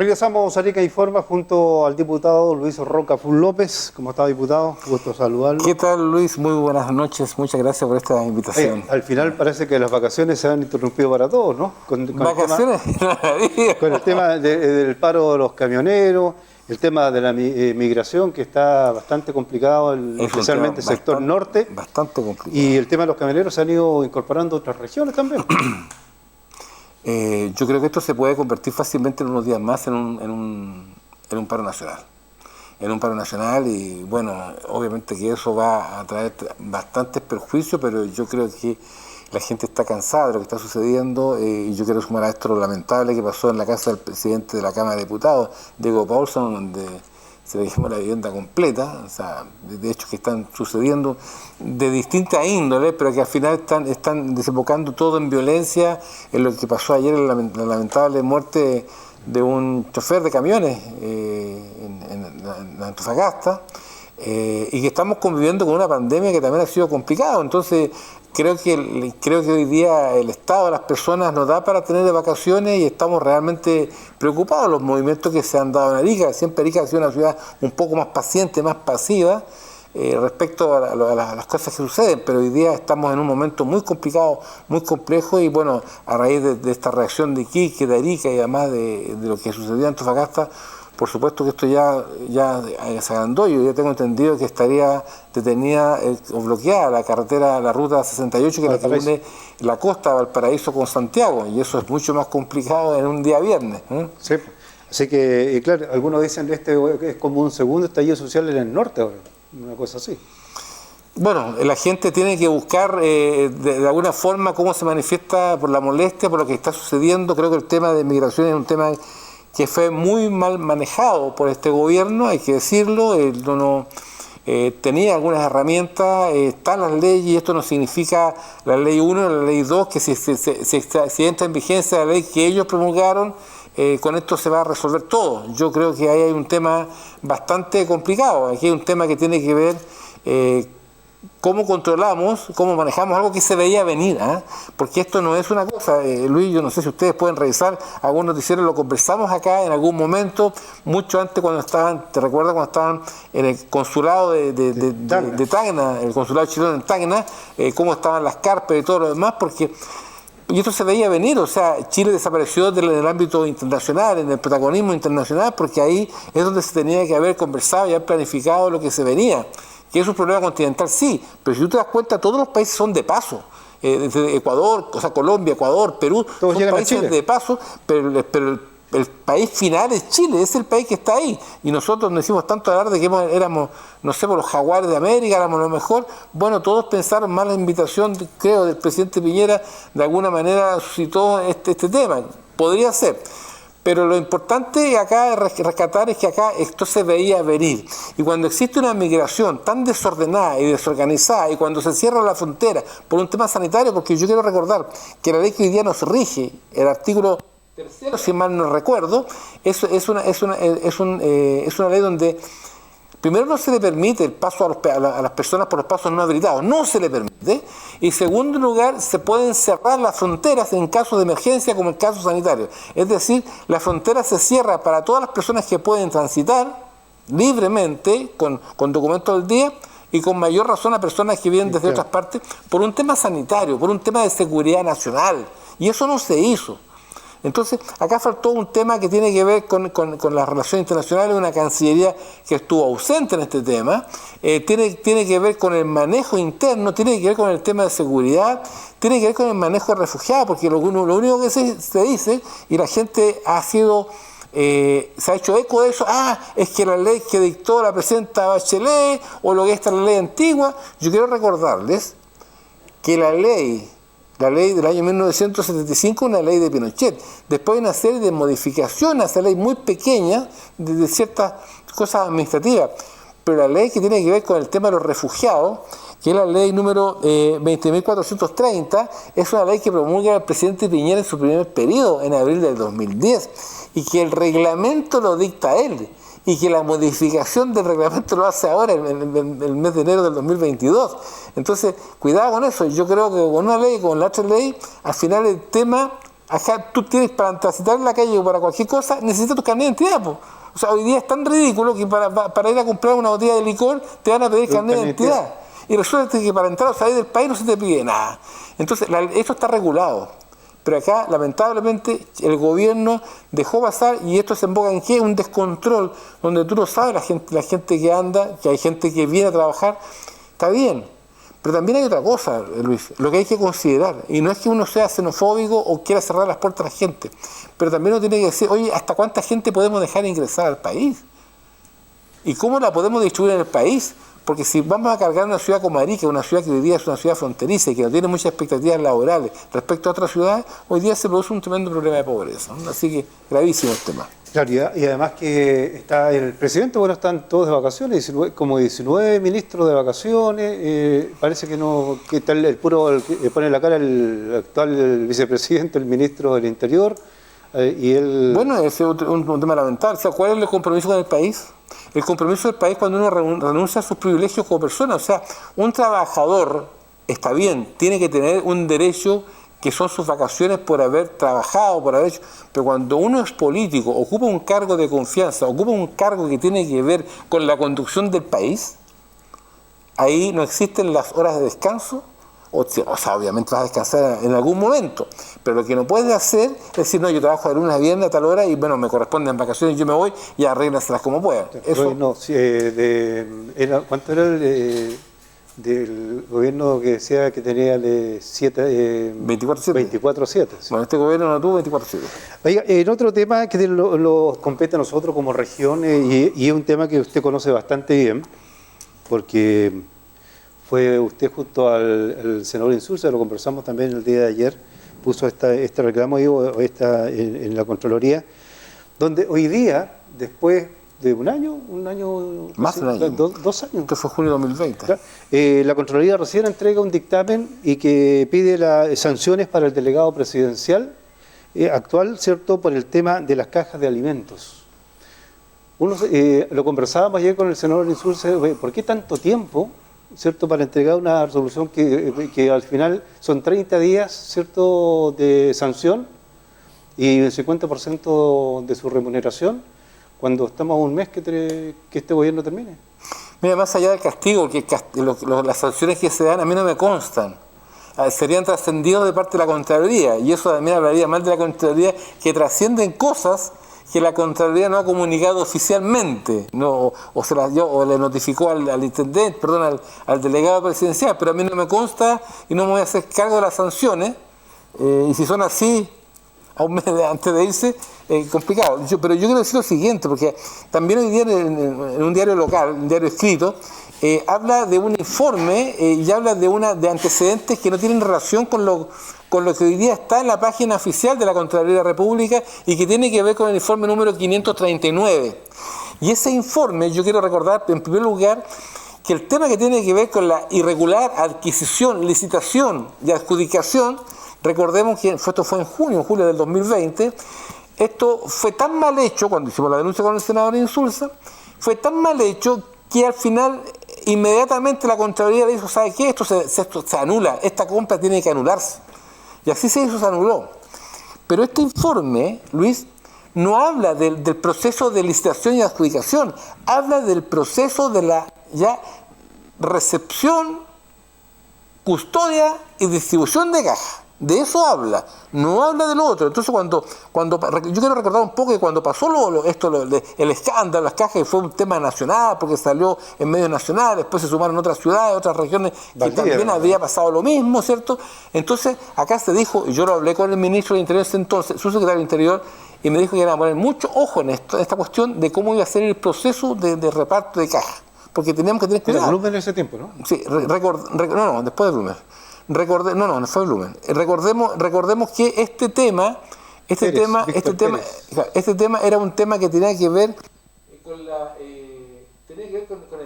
Regresamos a Arica Informa junto al diputado Luis Roca Fun López. ¿Cómo está, diputado? Gusto saludarlo. ¿Qué tal, Luis? Muy buenas noches. Muchas gracias por esta invitación. Al final parece que las vacaciones se han interrumpido para todos, ¿no? ¿Vacaciones? Con el tema del paro de los camioneros, el tema de la migración, que está bastante complicado, especialmente el sector norte. Bastante complicado. Y el tema de los camioneros se han ido incorporando a otras regiones también. Yo creo que esto se puede convertir fácilmente en unos días más en un paro nacional. En un paro nacional y bueno, obviamente que eso va a traer bastantes perjuicios, pero yo creo que la gente está cansada de lo que está sucediendo y yo quiero sumar a esto lo lamentable que pasó en la casa del presidente de la Cámara de Diputados, Diego Paulson, donde se le dejó la vivienda completa, o sea, de hechos que están sucediendo de distintas índoles, pero que al final están desembocando todo en violencia, en lo que pasó ayer, en la lamentable muerte de un chofer de camiones en Antofagasta, y que estamos conviviendo con una pandemia que también ha sido complicada. Entonces creo que hoy día el estado de las personas nos da para tener de vacaciones y estamos realmente preocupados. Los movimientos que se han dado en Arica, siempre Arica ha sido una ciudad un poco más paciente, más pasiva respecto a las cosas que suceden, pero hoy día estamos en un momento muy complicado, muy complejo y bueno, a raíz de esta reacción de Iquique, de Arica y además de lo que sucedió en Antofagasta, por supuesto que esto ya se agrandó. Yo ya tengo entendido que estaría detenida o bloqueada la carretera, la ruta 68, que es la que une la costa de Valparaíso con Santiago, y eso es mucho más complicado en un día viernes. Sí, así que, claro, algunos dicen que este es como un segundo estallido social en el norte, una cosa así. Bueno, la gente tiene que buscar de alguna forma cómo se manifiesta por la molestia, por lo que está sucediendo. Creo que el tema de migración es un tema que fue muy mal manejado por este gobierno, hay que decirlo. Tenía algunas herramientas, están las leyes, y esto no significa la ley 1 y la ley 2, que si entra en vigencia la ley que ellos promulgaron, con esto se va a resolver todo. Yo creo que ahí hay un tema bastante complicado. Aquí hay un tema que tiene que ver cómo controlamos, cómo manejamos algo que se veía venir, porque esto no es una cosa, Luis, yo no sé si ustedes pueden revisar algunos noticieros, lo conversamos acá en algún momento, mucho antes cuando estaban, ¿te recuerdas cuando estaban en el consulado de Tacna, el consulado chileno en Tacna, cómo estaban las carpas y todo lo demás? Y esto se veía venir, o sea, Chile desapareció del ámbito internacional, en el protagonismo internacional, porque ahí es donde se tenía que haber conversado y haber planificado lo que se venía. Que es un problema continental, sí, pero si tú te das cuenta, todos los países son de paso. Desde Ecuador, o sea, Colombia, Ecuador, Perú, todos son países de paso, pero el país final es Chile, es el país que está ahí. Y nosotros nos decimos tanto hablar de que éramos, no sé, por los jaguares de América, éramos lo mejor. Bueno, todos pensaron más la invitación, creo, del presidente Piñera, de alguna manera suscitó este tema. Podría ser. Pero lo importante acá rescatar es que acá esto se veía venir. Y cuando existe una migración tan desordenada y desorganizada, y cuando se cierra la frontera por un tema sanitario, porque yo quiero recordar que la ley que hoy día nos rige, el artículo 3, si mal no recuerdo, es una ley donde primero no se le permite el paso a las personas por los pasos no habilitados, no se le permite. Y en segundo lugar, se pueden cerrar las fronteras en caso de emergencia como el caso sanitario. Es decir, la frontera se cierra para todas las personas que pueden transitar libremente, con documentos del día, y con mayor razón a personas que vienen desde otras partes, por un tema sanitario, por un tema de seguridad nacional. Y eso no se hizo. Entonces, acá faltó un tema que tiene que ver con las relaciones internacionales, una Cancillería que estuvo ausente en este tema, tiene que ver con el manejo interno, tiene que ver con el tema de seguridad, tiene que ver con el manejo de refugiados, porque lo único que se dice, y la gente se ha hecho eco de eso, es que la ley que dictó la presidenta Bachelet, o lo que es la ley antigua. Yo quiero recordarles que la ley del año 1975 es una ley de Pinochet. Después hay una serie de modificaciones a esa ley muy pequeña de ciertas cosas administrativas. Pero la ley que tiene que ver con el tema de los refugiados, que es la ley número 20.430, es una ley que promulga el presidente Piñera en su primer periodo, en abril del 2010, y que el reglamento lo dicta él, y que la modificación del reglamento lo hace ahora, en el mes de enero del 2022. Entonces, cuidado con eso. Yo creo que con una ley, con la otra ley, al final el tema Acá tú tienes para transitar en la calle o para cualquier cosa, necesitas tu carnet de identidad, po. O sea, hoy día es tan ridículo que para ir a comprar una botella de licor te van a pedir carnet de identidad. Y resulta que para entrar o salir del país no se te pide nada. Entonces, esto está regulado. Pero acá, lamentablemente, el gobierno dejó pasar y esto se emboca en qué? Un descontrol, donde tú no sabes la gente que anda, que hay gente que viene a trabajar. Está bien. Pero también hay otra cosa, Luis, lo que hay que considerar. Y no es que uno sea xenofóbico o quiera cerrar las puertas a la gente. Pero también uno tiene que decir, oye, ¿hasta cuánta gente podemos dejar ingresar al país? ¿Y cómo la podemos distribuir en el país? Porque si vamos a cargar una ciudad como Arica, una ciudad que hoy día es una ciudad fronteriza y que no tiene muchas expectativas laborales respecto a otras ciudades, hoy día se produce un tremendo problema de pobreza, ¿no? Así que gravísimo el tema. Claro, y además que está el presidente, bueno, están todos de vacaciones, como 19 ministros de vacaciones, parece que no, que está el que pone la cara el actual vicepresidente, el ministro del Interior, y él... Bueno, ese es un tema lamentable. O sea, ¿cuál es el compromiso con el país? El compromiso del país cuando uno renuncia a sus privilegios como persona. O sea, un trabajador, está bien, tiene que tener un derecho que son sus vacaciones por haber trabajado, por haber hecho... Pero cuando uno es político, ocupa un cargo de confianza, ocupa un cargo que tiene que ver con la conducción del país, ahí no existen las horas de descanso, o sea, obviamente vas a descansar en algún momento, pero lo que no puedes hacer es decir, no, yo trabajo de lunes a viernes a tal hora y bueno, me corresponden vacaciones, yo me voy y arréglaselas como puedan. Eso... No, ¿cuánto era del gobierno que decía que tenía 24/7? 24/7. Sí. Bueno, este gobierno no tuvo 24/7. Oiga, en otro tema que lo compete a nosotros como región, y es un tema que usted conoce bastante bien, porque fue usted junto al senador Insulza, lo conversamos también el día de ayer, puso este reclamo en la Contraloría, donde hoy día, después de un año, más de un año, 2 años. Esto fue junio de 2020. Claro. La Contraloría recién entrega un dictamen y que pide las sanciones para el delegado presidencial actual, ¿cierto?, por el tema de las cajas de alimentos. Lo conversábamos ayer con el senador Insulza, ¿por qué tanto tiempo, ¿cierto?, para entregar una resolución que al final son 30 días, ¿cierto?, de sanción y el 50% de su remuneración, cuando estamos a un mes que este gobierno termine? Mira, más allá del castigo, las sanciones que se dan a mí no me constan. Serían trascendidos de parte de la Contraloría, y eso también hablaría mal de la Contraloría, que trascienden cosas que la Contraloría no ha comunicado oficialmente, no, o le notificó al intendente, perdón, al delegado presidencial, pero a mí no me consta y no me voy a hacer cargo de las sanciones, y si son así, a un mes antes de irse, complicado. Pero yo quiero decir lo siguiente, porque también hoy día en un diario local, un diario escrito, habla de un informe y habla de antecedentes que no tienen relación con lo que hoy día está en la página oficial de la Contraloría de la República y que tiene que ver con el informe número 539. Y ese informe, yo quiero recordar en primer lugar que el tema que tiene que ver con la irregular adquisición, licitación y adjudicación, recordemos que esto fue en julio del 2020, esto fue tan mal hecho, cuando hicimos la denuncia con el senador Insulza, fue tan mal hecho que al final inmediatamente la Contraloría le dijo, ¿sabe qué? Esto se anula, esta compra tiene que anularse. Y así se hizo, se anuló. Pero este informe, Luis, no habla del proceso de licitación y adjudicación, habla del proceso de la recepción, custodia y distribución de caja. De eso habla, no habla de lo otro. Entonces yo quiero recordar un poco que cuando pasó el escándalo, las cajas, fue un tema nacional, porque salió en medios nacionales, después se sumaron otras ciudades, otras regiones, que también había pasado lo mismo, ¿cierto? Entonces acá se dijo, y yo lo hablé con el ministro de Interior entonces, su secretario de Interior, y me dijo que iban a poner mucho ojo en esta cuestión de cómo iba a ser el proceso de reparto de cajas, porque teníamos que tener cuidado. ¿Era Blumen en ese tiempo, no? Sí, no, después de Blumen. No fue Blumen. Recordemos que este tema era un tema que tenía que ver con el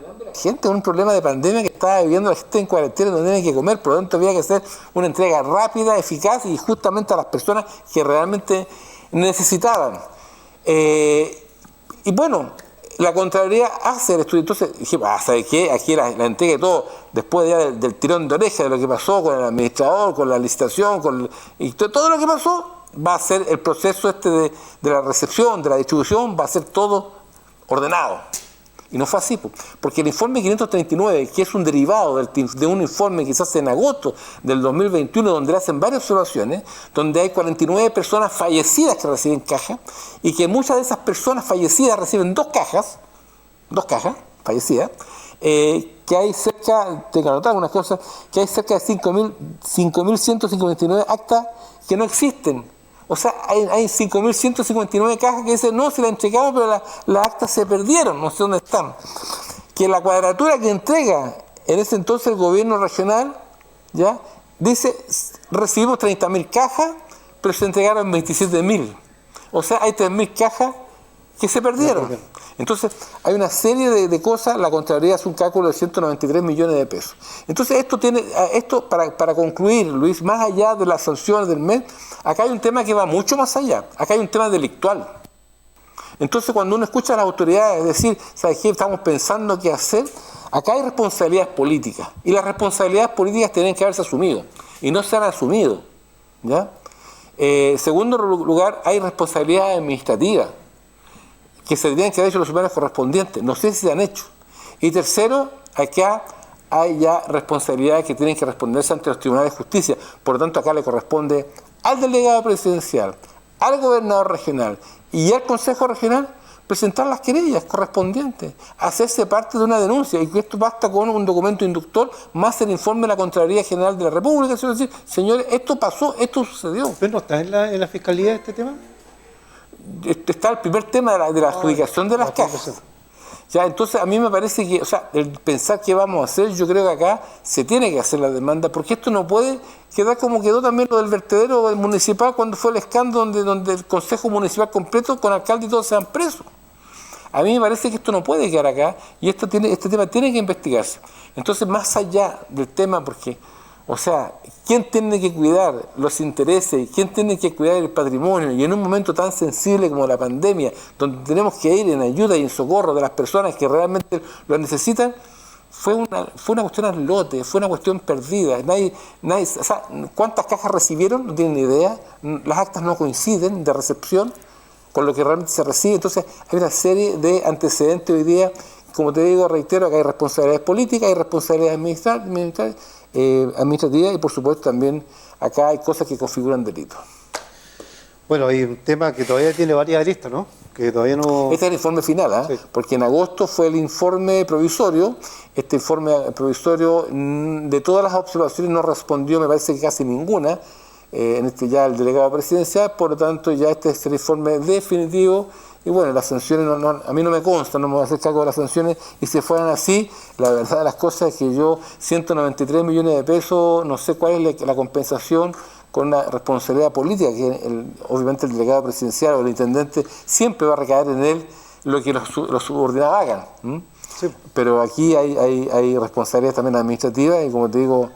hambre de la gente, un problema de pandemia que estaba viviendo la gente en cuarentena, no tenía que comer, por lo tanto había que hacer una entrega rápida, eficaz y justamente a las personas que realmente necesitaban. Y bueno, la Contraloría hace el estudio. Entonces dije, ¿sabes qué? Aquí la entrega de todo, después ya del tirón de oreja de lo que pasó con el administrador, con la licitación, y todo lo que pasó, va a ser el proceso de la recepción, de la distribución, va a ser todo ordenado. Y no fue así, porque el informe 539, que es un derivado de un informe que se hace en agosto del 2021, donde le hacen varias observaciones, donde hay 49 personas fallecidas que reciben caja, y que muchas de esas personas fallecidas reciben dos cajas fallecidas, que hay cerca, tengo que anotar unas cosas, que hay cerca de 5.159 actas que no existen. O sea, hay 5.159 cajas que dicen, no, se las entregamos, pero las actas se perdieron, no sé dónde están. Que la cuadratura que entrega en ese entonces el gobierno regional, ¿ya? Dice, recibimos 30.000 cajas, pero se entregaron 27.000. O sea, hay 3.000 cajas que se perdieron. Entonces, hay una serie de cosas, la Contraloría hace un cálculo de 193 millones de pesos. Entonces, esto para concluir, Luis, más allá de las sanciones del mes, acá hay un tema que va mucho más allá. Acá hay un tema delictual. Entonces, cuando uno escucha a las autoridades decir, ¿sabes qué? Estamos pensando qué hacer, acá hay responsabilidades políticas. Y las responsabilidades políticas tienen que haberse asumido. Y no se han asumido. ¿Ya? Segundo lugar, hay responsabilidades administrativas que se tienen que haber hecho los sumarios correspondientes. No sé si se han hecho. Y tercero, acá hay ya responsabilidades que tienen que responderse ante los tribunales de justicia. Por lo tanto, acá le corresponde al delegado presidencial, al gobernador regional y al consejo regional presentar las querellas correspondientes, hacerse parte de una denuncia, y que esto basta con un documento inductor más el informe de la Contraloría General de la República, es decir, señores, esto pasó, esto sucedió. ¿Usted no está en la fiscalía este tema? Está el primer tema de la adjudicación de las cajas. Ya, entonces a mí me parece que, o sea, el pensar qué vamos a hacer, yo creo que acá se tiene que hacer la demanda, porque esto no puede quedar como quedó también lo del vertedero municipal cuando fue el escándalo donde el Consejo Municipal completo con alcalde y todos se han presos. A mí me parece que esto no puede quedar acá y este tema tiene que investigarse. Entonces, más allá del tema, porque, o sea, ¿quién tiene que cuidar los intereses? ¿Quién tiene que cuidar el patrimonio? Y en un momento tan sensible como la pandemia, donde tenemos que ir en ayuda y en socorro de las personas que realmente lo necesitan, fue una cuestión al lote, fue una cuestión perdida. O sea, ¿cuántas cajas recibieron? No tienen ni idea. Las actas no coinciden de recepción con lo que realmente se recibe. Entonces, hay una serie de antecedentes hoy día. Como te digo, reitero, que hay responsabilidades políticas, hay responsabilidades administrativas y, por supuesto, también acá hay cosas que configuran delitos. Bueno, hay un tema que todavía tiene varias aristas, ¿no? Que todavía no... Este es el informe final, ¿eh? Sí. Porque en agosto fue el informe provisorio. Este informe provisorio, de todas las observaciones, no respondió, me parece que casi ninguna, ya el delegado presidencial. Por lo tanto, ya este es el informe definitivo. Y bueno, las sanciones a mí no me consta, no me voy a hacer cargo de las sanciones, y si fueran así, la verdad de las cosas es que yo, 193 millones de pesos, no sé cuál es la compensación con una responsabilidad política, que obviamente el delegado presidencial o el intendente siempre va a recaer en él lo que los subordinados hagan. Sí. Pero aquí hay responsabilidades también administrativas, y como te digo,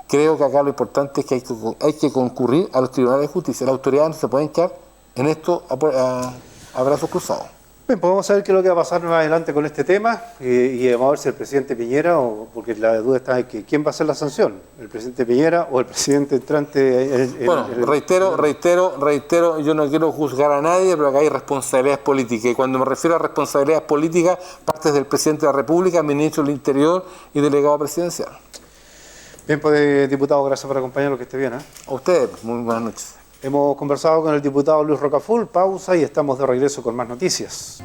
creo que acá lo importante es que hay que concurrir a los tribunales de justicia. Las autoridades no se pueden quedar en esto a brazos cruzados. Bien, pues vamos a ver qué es lo que va a pasar más adelante con este tema, y vamos a ver si el presidente Piñera, porque la duda está en que quién va a hacer la sanción, el presidente Piñera o el presidente entrante. Reitero, yo no quiero juzgar a nadie, pero acá hay responsabilidades políticas, y cuando me refiero a responsabilidades políticas, parte del presidente de la República, ministro del Interior y delegado presidencial. Bien, pues diputado, gracias por acompañarnos, que esté bien. A ustedes, muy buenas noches. Hemos conversado con el diputado Luis Rocaful, pausa y estamos de regreso con más noticias.